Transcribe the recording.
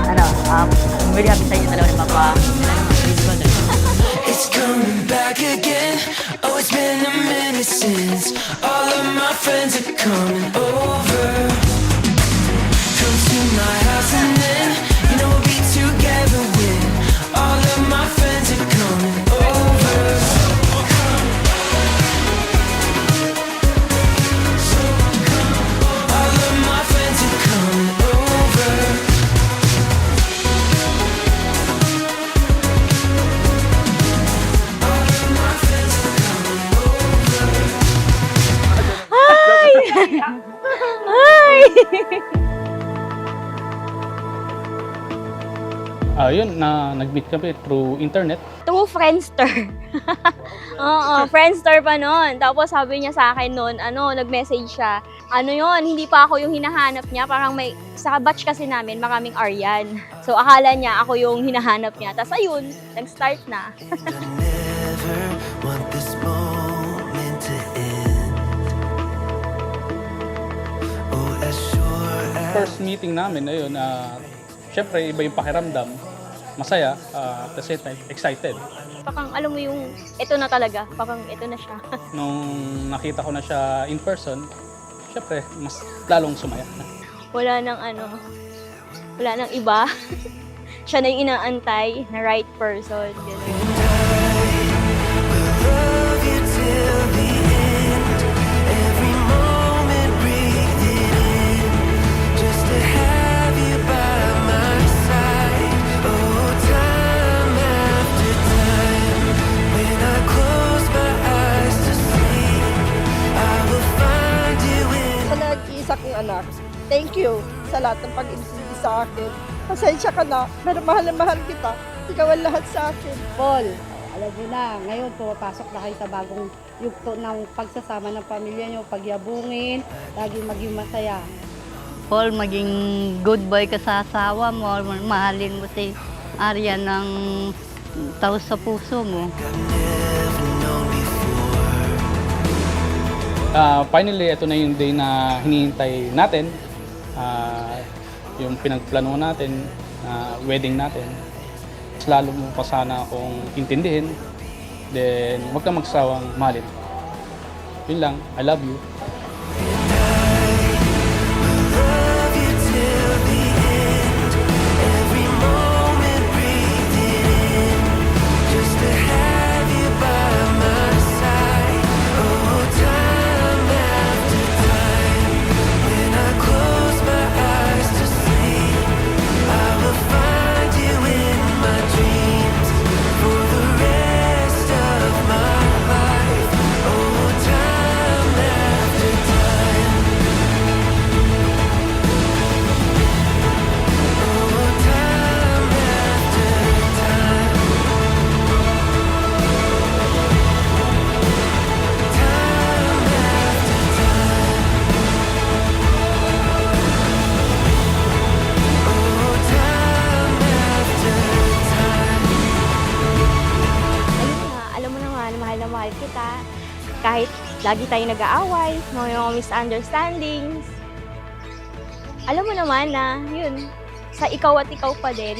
Ano, I'm very happy sa inyo dalawa ni Papa. It's coming back again. Oh, it's been a minute since all of my friends are coming over. Come to my house and then you know we'll be together when all of my friends are coming over. All of my friends are coming over. Yun, nag-meet kami through internet. Through Friendster. Oo, Friendster pa noon. Tapos sabi niya sa akin noon, nag-message siya. Ano yon, hindi pa ako yung hinahanap niya. Parang sa batch kasi namin, maraming Aryan. So akala niya ako yung hinahanap niya. Tapos ayun, nag-start na. Never want this moment to end. Oh, as sure as First meeting namin, ayun, syempre iba yung pakiramdam. Masaya, at the same time, excited. Parang alam mo yung, ito na talaga. Parang ito na siya. Nung nakita ko na siya in person, syempre, mas lalong sumaya. Wala nang iba. Siya na yung inaantay na right person. Ganun. love you till the end. Every moment breathe it in. Just to have you by my side. Oh, time after time. When I close my eyes to sleep, I will find you in. Sa nag-iisa kong anak, thank you sa lahat ng pag-ibig sa akin. Pasensya ka na, pero mahal na mahal kita. Ikaw ang lahat sa akin. Paul, alam niyo na, ngayon pumapasok na kayo sa bagong yugto ng pagsasama ng pamilya niyo, pagyabungin, laging maging masaya. Paul, maging good boy ka sa asawa mo. Mahalin mo si Arya ng taos sa puso mo. Finally, ito na yung day na hinihintay natin. Yung pinagplano natin, wedding natin. Mas lalo mo pa sana akong intindihin. Then, huwag kang magsawang mahalin. Yun lang, I love you. Love you till the end. Every moment breathe it in. Just to have you by my side. Oh, time after time. When I close my eyes to sleep, I will find you in my dreams for the rest of my life. Oh, time after time. Oh, time after time. Time after time. Oh, time after time. Ayun nga, alam mo naman, mahal na mahal kita. Kahit lagi tayo nag-aaway, mga misunderstandings. Alam mo naman na, yun, sa ikaw at ikaw pa din.